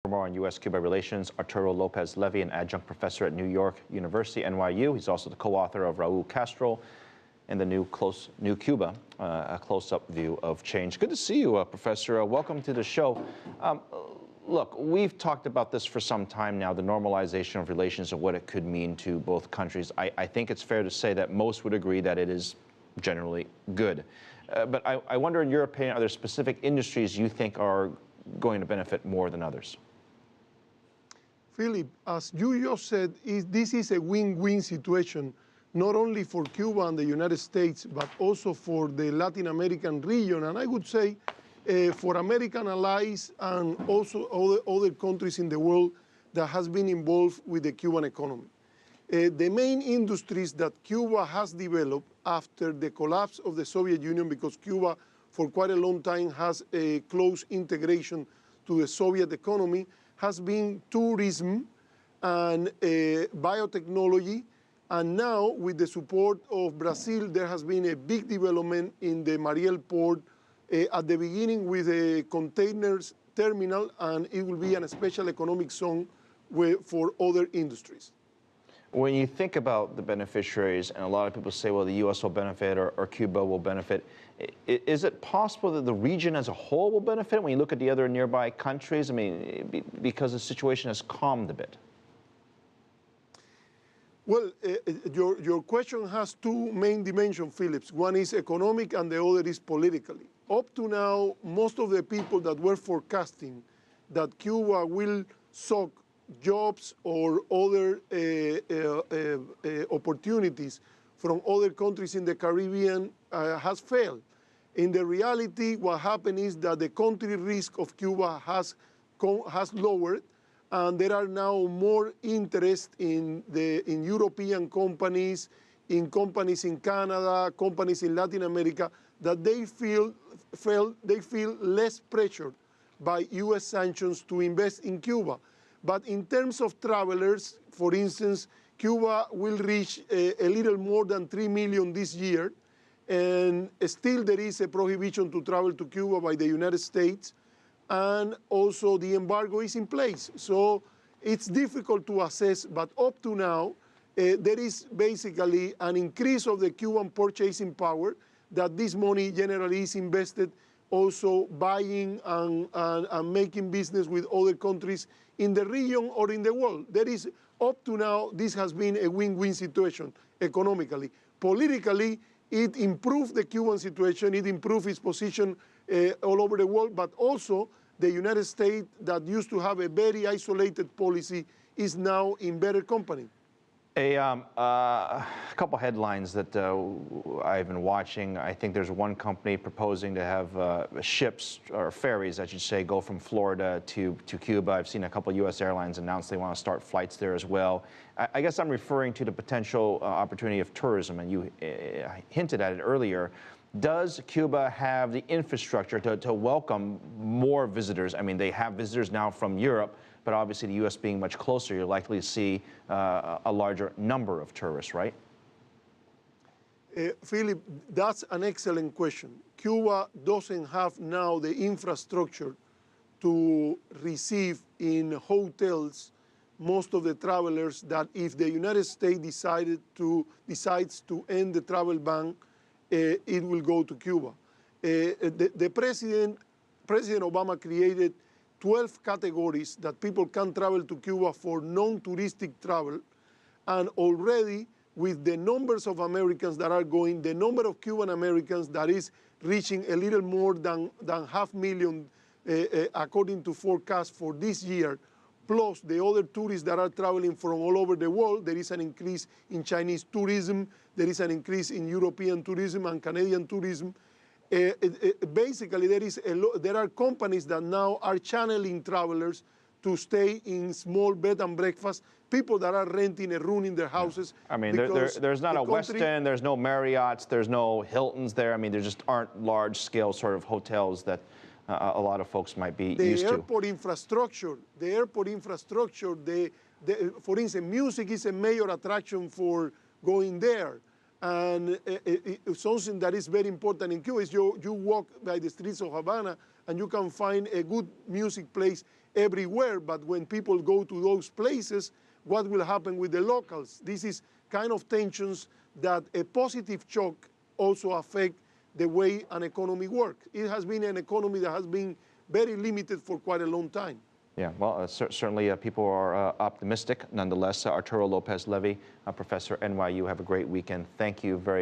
For more on U.S.-Cuba relations, Arturo Lopez-Levy, an adjunct professor at New York University, NYU. He's also the co-author of Raul Castro and the New Cuba, a close-up view of change. Good to see you, Professor. Welcome to the show. Look, we've talked about this for some time now, the normalization of relations and what it could mean to both countries. I think it's fair to say that most would agree that it is generally good. But I wonder, in your opinion, are there specific industries you think are going to benefit more than others? Philip, as you just said, this is a win-win situation, not only for Cuba and the United States, but also for the Latin American region, and I would say for American allies and also other countries in the world that has been involved with the Cuban economy. The main industries that Cuba has developed after the collapse of the Soviet Union, because Cuba for quite a long time has a close integration to the Soviet economy, has been tourism and biotechnology. And now, with the support of Brazil, there has been a big development in the Mariel port, at the beginning with a containers terminal, and it will be a special economic zone for other industries. When you think about the beneficiaries, and a lot of people say, well, the U.S. will benefit or Cuba will benefit, is it possible that the region as a whole will benefit when you look at the other nearby countries? I mean, because the situation has calmed a bit. Well, your question has two main dimensions, Phillips. One is economic and the other is politically. Up to now, most of the people that were forecasting that Cuba will suck jobs or other opportunities from other countries in the Caribbean has failed. In the reality, what happened is that the country risk of Cuba has lowered, and there are now more interest in European companies, in companies in Canada, companies in Latin America, that they feel less pressured by U.S. sanctions to invest in Cuba. But in terms of travelers, for instance, Cuba will reach a little more than 3 million this year, and still there is a prohibition to travel to Cuba by the United States, and also the embargo is in place. So it's difficult to assess, but up to now, there is basically an increase of the Cuban purchasing power, that this money generally is invested also buying and making business with other countries in the region or in the world. There is, up to now, this has been a win-win situation economically. Politically, it improved the Cuban situation, it improved its position all over the world, but also the United States, that used to have a very isolated policy, is now in better company. A couple headlines that I've been watching. I think there's one company proposing to have ships, or ferries, I should say, go from Florida to Cuba. I've seen a couple U.S. airlines announce they want to start flights there as well. I guess I'm referring to the potential opportunity of tourism, and you hinted at it earlier. Does Cuba have the infrastructure to welcome more visitors? I mean, they have visitors now from Europe, but obviously the U.S. being much closer, you're likely to see a larger number of tourists, right? Philip, that's an excellent question. Cuba doesn't have now the infrastructure to receive in hotels most of the travelers that, if the United States decides to end the travel ban, it will go to Cuba. President Obama created 12 categories that people can travel to Cuba for non-touristic travel, and already with the numbers of Americans that are going, the number of Cuban Americans that is reaching a little more than 500,000 according to forecasts for this year, plus the other tourists that are traveling from all over the world. There is an increase in Chinese tourism, there is an increase in European tourism and Canadian tourism. Basically, there are companies that now are channeling travelers to stay in small bed and breakfast, people that are renting a room in their houses. I mean, there's not a Westin, there's no Marriott's, there's no Hilton's there. I mean, there just aren't large-scale sort of hotels that a lot of folks might be used to. The airport infrastructure, for instance, music is a major attraction for going there. And something that is very important in Cuba is you walk by the streets of Havana and you can find a good music place everywhere, but when people go to those places, what will happen with the locals? This is kind of tensions that a positive shock also affect the way an economy works. It has been an economy that has been very limited for quite a long time. Yeah, well, certainly people are optimistic. Nonetheless, Arturo Lopez-Levy, professor at NYU, have a great weekend. Thank you very much.